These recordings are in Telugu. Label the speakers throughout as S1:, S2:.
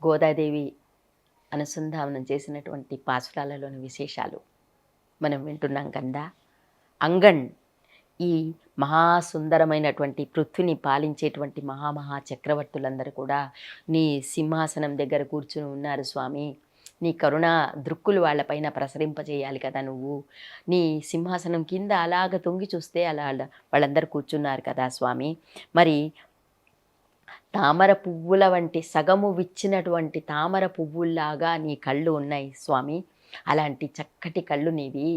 S1: గోదాదేవి అనుసంధానం చేసినటువంటి పాసురాలలోని విశేషాలు మనం వింటున్నాం కదా. అంగణ్ ఈ మహాసుందరమైనటువంటి పృథ్వీని పాలించేటువంటి మహామహా చక్రవర్తులందరూ కూడా నీ సింహాసనం దగ్గర కూర్చుని ఉన్నారు స్వామి. నీ కరుణా దృక్కులు వాళ్ళపైన ప్రసరింపజేయాలి కదా నువ్వు. నీ సింహాసనం కింద అలాగ తొంగి చూస్తే అలా వాళ్ళందరూ కూర్చున్నారు కదా స్వామి. మరి తామర పువ్వుల వంటి సగము విచ్చినటువంటి తామర పువ్వుల్లాగా నీ కళ్ళు ఉన్నాయి స్వామి. అలాంటి చక్కటి కళ్ళు నీవి.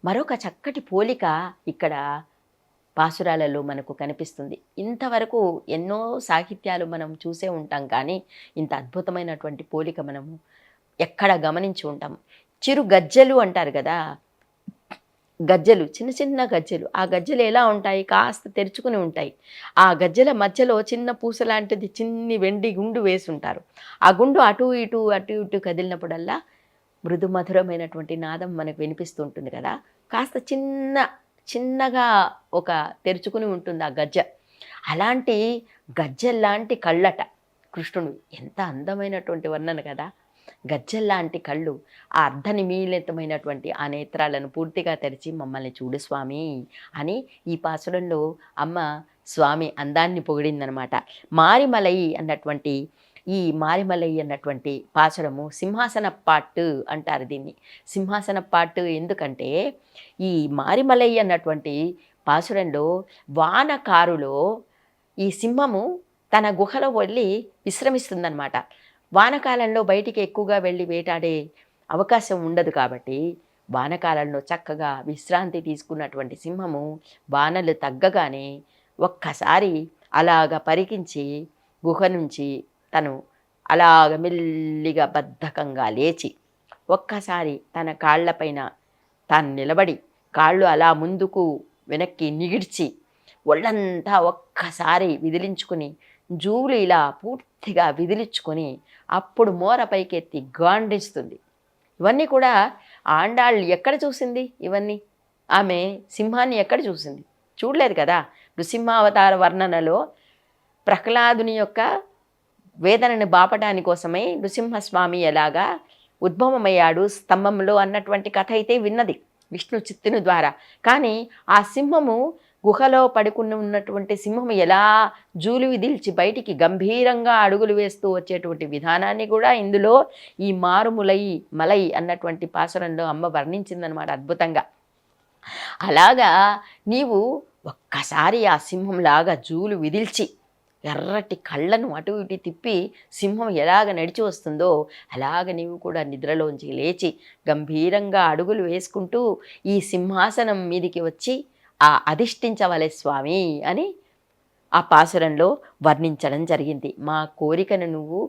S1: మరొక చక్కటి పోలిక ఇక్కడ పాసురాలలో మనకు కనిపిస్తుంది. ఇంతవరకు ఎన్నో సాహిత్యాలు మనం చూసే ఉంటాం, కానీ ఇంత అద్భుతమైనటువంటి పోలిక మనము ఎక్కడ గమనించి ఉంటాం. చిరు గజ్జలు అంటారు కదా, గజ్జలు, చిన్న చిన్న గజ్జలు. ఆ గజ్జలు ఎలా ఉంటాయి? కాస్త తెరుచుకుని ఉంటాయి. ఆ గజ్జల మధ్యలో చిన్న పూస లాంటిది చిన్ని వెండి గుండు వేసి ఉంటారు. ఆ గుండు అటు ఇటు అటు ఇటు కదిలినప్పుడల్లా మృదు మధురమైనటువంటి నాదం మనకు వినిపిస్తూ ఉంటుంది కదా. కాస్త చిన్నగా ఒక తెరుచుకుని ఉంటుంది ఆ గజ్జ. అలాంటి గజ్జల్లాంటి కళ్ళట కృష్ణుడు. ఎంత అందమైనటువంటి వర్ణన కదా. గజ్జల్లాంటి కళ్ళు, ఆ అర్ధనిమీలితమైనటువంటి ఆ నేత్రాలను పూర్తిగా తెరిచి మమ్మల్ని చూడు స్వామి అని ఈ పాసురంలో అమ్మ స్వామి అందాన్ని పొగిడిందనమాట. మారిమలై అన్నటువంటి ఈ మారిమలై అన్నటువంటి పాసురము సింహాసన పాట్టు అంటారు దీన్ని. సింహాసన పాట్టు ఎందుకంటే ఈ మారిమలై అన్నటువంటి పాసురంలో వానకారులో ఈ సింహము తన గుహలో వెళ్ళి విశ్రమిస్తుందన్నమాట. వానకాలంలో బయటికి ఎక్కువగా వెళ్ళి వేటాడే అవకాశం ఉండదు కాబట్టి వానకాలంలో చక్కగా విశ్రాంతి తీసుకున్నటువంటి సింహము వానలు తగ్గగానే ఒక్కసారి అలాగ పరికించి గుహ నుంచి తను అలాగ మెల్లిగా బద్ధకంగా లేచి ఒక్కసారి తన కాళ్లపైన తాను నిలబడి కాళ్ళు అలా ముందుకు వెనక్కి నిగిడ్చి ఒళ్ళంతా ఒక్కసారి విదిలించుకుని జూలు ఇలా పూర్తిగా విదిలించుకొని అప్పుడు మోర పైకెత్తి గాండిస్తుంది. ఇవన్నీ కూడా ఆండాళ్ళు ఎక్కడ చూసింది? ఇవన్నీ ఆమె సింహాన్ని ఎక్కడ చూసింది? చూడలేదు కదా. నృసింహావతార వర్ణనలో ప్రహ్లాదుని యొక్క వేదనని బాపటాని కోసమై నృసింహస్వామి ఎలాగా ఉద్భవమయ్యాడు స్తంభంలో అన్నటువంటి కథ అయితే విన్నది విష్ణు చిత్తుని ద్వారా. కానీ ఆ సింహము గుహలో పడుకుని ఉన్నటువంటి సింహము ఎలా జూలు విదిల్చి బయటికి గంభీరంగా అడుగులు వేస్తూ వచ్చేటువంటి విధానాన్ని కూడా ఇందులో ఈ మలై అన్నటువంటి పాసురంలో అమ్మ వర్ణించిందనమాట అద్భుతంగా. అలాగా నీవు ఒక్కసారి ఆ సింహంలాగా జూలు విదిల్చి ఎర్రటి కళ్ళను అటు ఇటు తిప్పి సింహం ఎలాగ నడిచి వస్తుందో అలాగ నీవు కూడా నిద్రలోంచి లేచి గంభీరంగా అడుగులు వేసుకుంటూ ఈ సింహాసనం మీదికి వచ్చి అధిష్ఠించవలే స్వామి అని ఆ పాసురంలో వర్ణించడం జరిగింది. మా కోరికను నువ్వు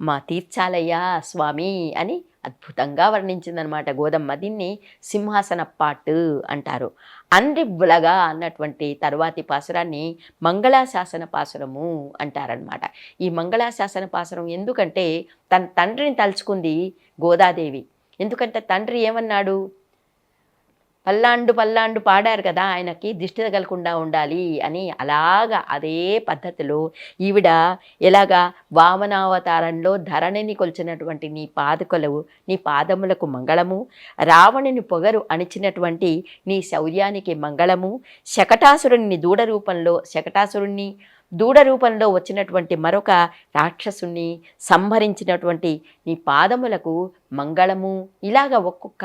S1: మా తీర్చాలయ్యా స్వామి అని అద్భుతంగా వర్ణించిందనమాట గోదమ్మ. దీన్ని సింహాసన పాటు అంటారు. అండ్రివ్వలగా అన్నటువంటి తరువాతి పాసురాన్ని మంగళాశాసన పాసురము అంటారనమాట. ఈ మంగళాశాసన పాసురం ఎందుకంటే తన తండ్రిని తలుచుకుంది గోదాదేవి. ఎందుకంటే తండ్రి ఏమన్నాడు? పల్లాండు పాడారు కదా, ఆయనకి దిష్టి తగలకుండా ఉండాలి అని. అలాగా అదే పద్ధతిలో ఈవిడ ఎలాగా వామనావతారంలో ధరణిని కొలిచినటువంటి నీ పాదుకలు, నీ పాదములకు మంగళము, రావణుని పొగరు అణిచినటువంటి నీ శౌర్యానికి మంగళము, శకటాసురుణ్ణి దూడ రూపంలో వచ్చినటువంటి మరొక రాక్షసుని సంహరించినటువంటి నీ పాదములకు మంగళము. ఇలాగ ఒక్కొక్క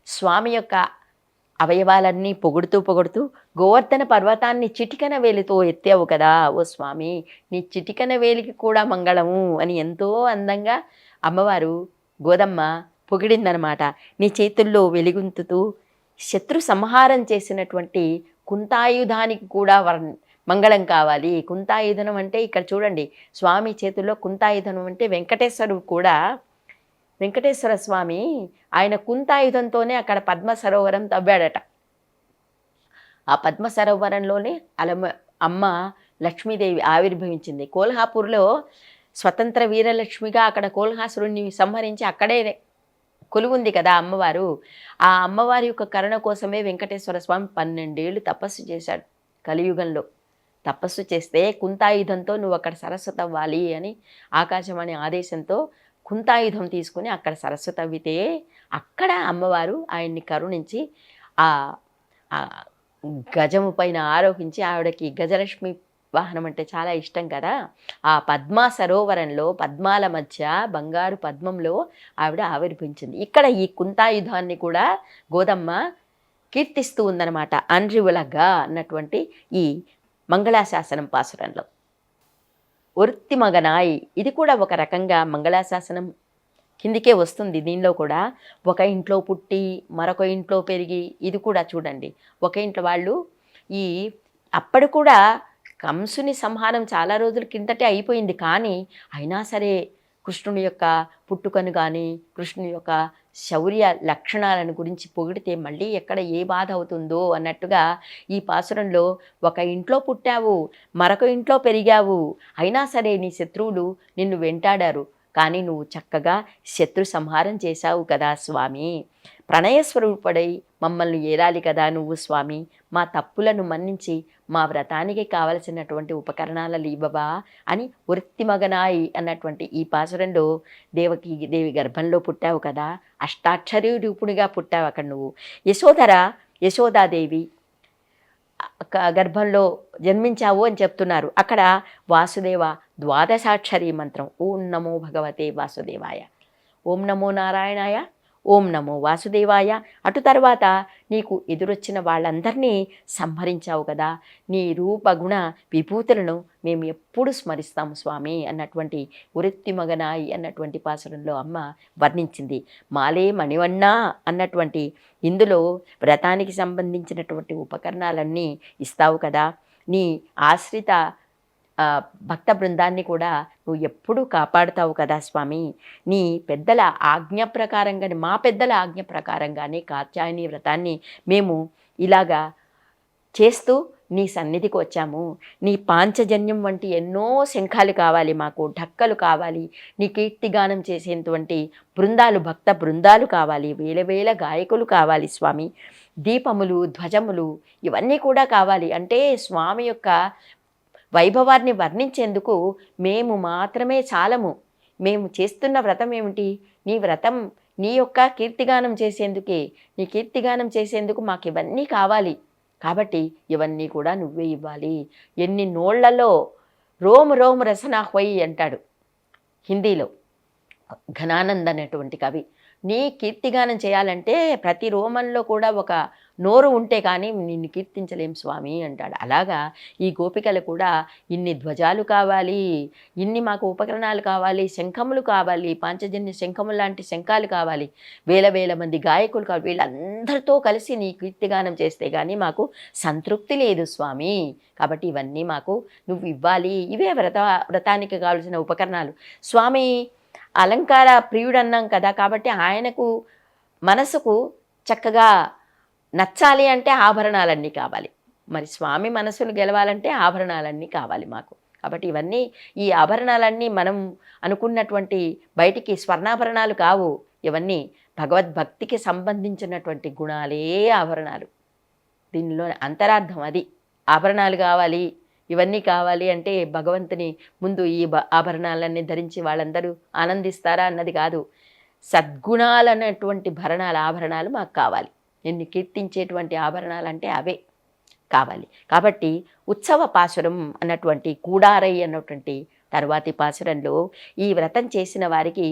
S1: స్వామి యొక్క అవయవాలన్నీ పొగుడుతూ గోవర్ధన పర్వతాన్ని చిటికన వేలితో ఎత్తావు కదా ఓ స్వామి, నీ చిటికన వేలికి కూడా మంగళము అని ఎంతో అందంగా అమ్మవారు గోదమ్మ పొగిడిందనమాట. నీ చేతుల్లో వెలిగుంతుతూ శత్రు సంహారం చేసినటువంటి కుంతాయుధానికి కూడా మంగళం కావాలి. కుంతాయుధనం అంటే ఇక్కడ చూడండి, స్వామి చేతుల్లో కుంతాయుధనం అంటే వెంకటేశ్వర స్వామి ఆయన కుంతాయుధంతోనే అక్కడ పద్మ సరోవరం తవ్వాడట. ఆ పద్మ సరోవరంలోనే అమ్మ లక్ష్మీదేవి ఆవిర్భవించింది. కోల్హాపూర్లో స్వతంత్ర వీరలక్ష్మిగా అక్కడ కోల్హాసురుణ్ణి సంహరించి అక్కడే కొలువుంది కదా అమ్మవారు. ఆ అమ్మవారి యొక్క కరుణ కోసమే వెంకటేశ్వర స్వామి 12 ఏళ్ళు తపస్సు చేశాడు. కలియుగంలో తపస్సు చేస్తే కుంతాయుధంతో నువ్వు అక్కడ సరస్వతి అవ్వాలి అని ఆకాశవాణి ఆదేశంతో కుంతాయుధం తీసుకుని అక్కడ సరస్సు తవ్వితే అక్కడ అమ్మవారు ఆయన్ని కరుణించి ఆ ఆ గజము పైన ఆరోహించి ఆవిడకి గజలక్ష్మి వాహనం అంటే చాలా ఇష్టం కదా. ఆ పద్మా సరోవరంలో పద్మాల మధ్య బంగారు పద్మంలో ఆవిడ ఆవిర్భించింది. ఇక్కడ ఈ కుంతాయుధాన్ని కూడా గోదమ్మ కీర్తిస్తూ ఉందన్నమాట. అన్రివులగా అన్నటువంటి ఈ మంగళాశాసనం పాసురంలో. ఒరుత్తి మగనాయ్ ఇది కూడా ఒక రకంగా మంగళాశాసనం కిందికే వస్తుంది. దీనిలో కూడా ఒక ఇంట్లో పుట్టి మరొక ఇంట్లో పెరిగి ఇది కూడా చూడండి. ఒక ఇంట్లో వాళ్ళు ఈ అప్పుడు కూడా కంసుని సంహారం చాలా రోజుల కిందటే అయిపోయింది. కానీ అయినా సరే కృష్ణుని యొక్క పుట్టుకను కానీ కృష్ణుని యొక్క శౌర్య లక్షణాలను గురించి పొగిడితే మళ్ళీ ఎక్కడ ఏ బాధ అవుతుందో అన్నట్టుగా ఈ పాసురంలో ఒక ఇంట్లో పుట్టావు, మరొక ఇంట్లో పెరిగావు, అయినా సరే నీ శత్రువులు నిన్ను వెంటాడారు, కానీ నువ్వు చక్కగా శత్రు సంహారం చేశావు కదా స్వామి. ప్రణయస్వరూపుడై మమ్మల్ని ఏలాలి కదా నువ్వు స్వామి. మా తప్పులను మన్నించి మా వ్రతానికి కావలసినటువంటి ఉపకరణాల లీబవా అని వృత్తి మగనాయి అన్నటువంటి ఈ పాసురంలో దేవకి దేవి గర్భంలో పుట్టావు కదా, అష్టాక్షరీ రూపునిగా పుట్టావు అక్కడ నువ్వు. యశోదాదేవి గర్భంలో జన్మించావు అని చెప్తున్నారు. అక్కడ వాసుదేవ ద్వాదశాక్షరీ మంత్రం ఓం నమో భగవతే వాసుదేవాయ, ఓం నమో నారాయణాయ, ఓం నమో వాసుదేవాయ. అటు తర్వాత నీకు ఎదురొచ్చిన వాళ్ళందరినీ సంహరించావు కదా, నీ రూపగుణ విభూతులను మేము ఎప్పుడు స్మరిస్తాము స్వామి అన్నటువంటి వృత్తి మగనాయి అన్నటువంటి పాసురంలో అమ్మ వర్ణించింది. మాలే మణివన్నా అన్నటువంటి ఇందులో వ్రతానికి సంబంధించినటువంటి ఉపకరణాలన్నీ ఇస్తావు కదా, నీ ఆశ్రిత భక్త బృందాన్ని కూడా నువ్వు ఎప్పుడూ కాపాడుతావు కదా స్వామి. నీ పెద్దల ఆజ్ఞ ప్రకారంగానే మా పెద్దల ఆజ్ఞ ప్రకారంగానే కాత్యాయని వ్రతాన్ని మేము ఇలాగా చేస్తూ నీ సన్నిధికి వచ్చాము. నీ పాంచజన్యం వంటి ఎన్నో శంఖాలు కావాలి మాకు, ఢక్కలు కావాలి, నీ కీర్తిగానం చేసేటువంటి బృందాలు భక్త బృందాలు కావాలి, వేల వేల గాయకులు కావాలి స్వామి, దీపములు ధ్వజములు ఇవన్నీ కూడా కావాలి. అంటే స్వామి యొక్క వైభవాన్ని వర్ణించేందుకు మేము మాత్రమే చాలము. మేము చేస్తున్న వ్రతం ఏమిటి? నీ వ్రతం నీ యొక్క కీర్తిగానం చేసేందుకే. నీ కీర్తిగానం చేసేందుకు మాకు ఇవన్నీ కావాలి. కాబట్టి ఇవన్నీ కూడా నువ్వే ఇవ్వాలి. ఎన్ని నోళ్లలో రోము రోము రసనా హొయ్ అంటాడు హిందీలో ఘనానంద్ అనేటువంటి కవి. నీ కీర్తిగానం చేయాలంటే ప్రతి రోమంలో కూడా ఒక నోరు ఉంటే కానీ నిన్ను కీర్తించలేం స్వామి అంటాడు. అలాగా ఈ గోపికలు కూడా ఇన్ని ధ్వజాలు కావాలి, ఇన్ని మాకు ఉపకరణాలు కావాలి, శంఖములు కావాలి, పాంచజన్య శంఖములు లాంటి శంఖాలు కావాలి, వేల వేల మంది గాయకులు కావాలి, వీళ్ళందరితో కలిసి నీ కీర్తిగానం చేస్తే కానీ మాకు సంతృప్తి లేదు స్వామి. కాబట్టి ఇవన్నీ మాకు నువ్వు ఇవ్వాలి. ఇవే వ్రతానికి కావాల్సిన ఉపకరణాలు. స్వామి అలంకార ప్రియుడు అన్నాం కదా, కాబట్టి ఆయనకు మనసుకు చక్కగా నచ్చాలి అంటే ఆభరణాలన్నీ కావాలి. మరి స్వామి మనసును గెలవాలంటే ఆభరణాలన్నీ కావాలి మాకు. కాబట్టి ఇవన్నీ ఈ ఆభరణాలన్నీ మనం అనుకున్నటువంటి బయటికి స్వర్ణాభరణాలు కావు. ఇవన్నీ భగవద్భక్తికి సంబంధించినటువంటి గుణాలే ఆభరణాలు. దీనిలో అంతరార్థం అది. ఆభరణాలు కావాలి, ఇవన్నీ కావాలి అంటే భగవంతుని ముందు ఈ ఆభరణాలన్నీ ధరించి వాళ్ళందరూ ఆనందిస్తారా అన్నది కాదు. సద్గుణాలు అన్నటువంటి ఆభరణాలు మాకు కావాలి. నిన్ను కీర్తించేటువంటి ఆభరణాలు అంటే అవే కావాలి. కాబట్టి ఉత్సవ పాసురం అన్నటువంటి కూడారై అన్నటువంటి తర్వాతి పాసురంలో ఈ వ్రతం చేసిన వారికి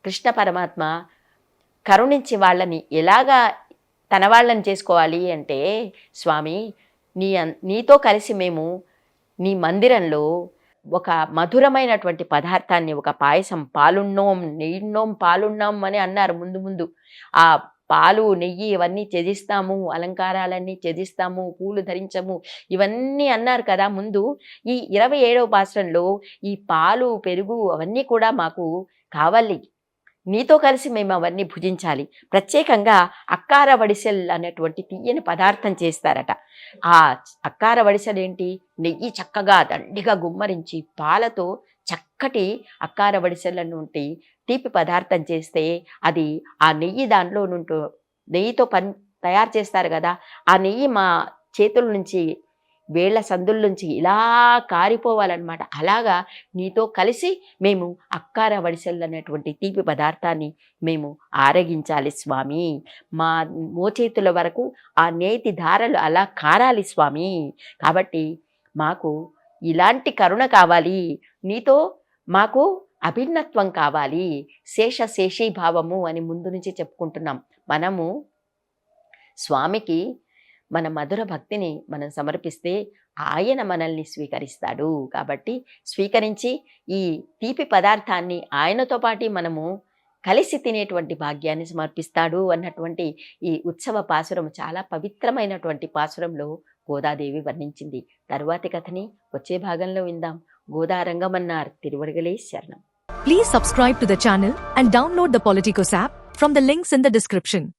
S1: కృష్ణ పరమాత్మ కరుణించి వాళ్ళని ఎలాగా తన వాళ్ళని చేసుకోవాలి అంటే, స్వామి నీతో కలిసి మేము నీ మందిరంలో ఒక మధురమైనటువంటి పదార్థాన్ని, ఒక పాయసం, పాలున్నోం నెయ్యిన్నోం పాలున్నాం అని అన్నారు ముందు. ఆ పాలు నెయ్యి ఇవన్నీ త్యజిస్తాము, అలంకారాలన్నీ త్యజిస్తాము, పూలు ధరించము ఇవన్నీ అన్నారు కదా ముందు. ఈ 27వ పాసురంలో ఈ పాలు పెరుగు అవన్నీ కూడా మాకు కావాలి, నీతో కలిసి మేము అవన్నీ భుజించాలి. ప్రత్యేకంగా అక్కార వడిసెల్ అనేటువంటి తీయని పదార్థం చేస్తారట. ఆ అక్కార వడిసెలు ఏంటి? నెయ్యి చక్కగా దండిగా గుమ్మరించి పాలతో చక్కటి అక్కార వడిసెలనుంటి తీపి పదార్థం చేస్తే అది ఆ నెయ్యి దానిలో నెయ్యితో తయారు చేస్తారు కదా, ఆ నెయ్యి మా చేతుల నుంచి వేళ్ల సందుల నుంచి ఇలా కారిపోవాలన్నమాట. అలాగా నీతో కలిసి మేము అక్కార వడిసెలు అనేటువంటి తీపి పదార్థాన్ని మేము ఆరగించాలి స్వామి. మా మోచేతుల వరకు ఆ నేతి ధారలు అలా కారాలి స్వామి. కాబట్టి మాకు ఇలాంటి కరుణ కావాలి. నీతో మాకు అభిన్నత్వం కావాలి. శేషీభావము అని ముందు నుంచి చెప్పుకుంటున్నాం. మనము స్వామికి మన మధుర భక్తిని మనం సమర్పిస్తే ఆయన మనల్ని స్వీకరిస్తాడు. కాబట్టి స్వీకరించి ఈ తీపి పదార్థాన్ని ఆయనతో పాటు మనము కలిసి తినేటువంటి భాగ్యాన్ని సమర్పిస్తాడు అన్నటువంటి ఈ ఉత్సవ పాసురం చాలా పవిత్రమైనటువంటి పాసురంలో గోదాదేవి వర్ణించింది. తరువాతి కథని వచ్చే భాగంలో విందాం. గోదారంగమన్నార్ తిరువడిగలే శరణం.
S2: Please subscribe to the channel and download the Politicos app from the links in the description.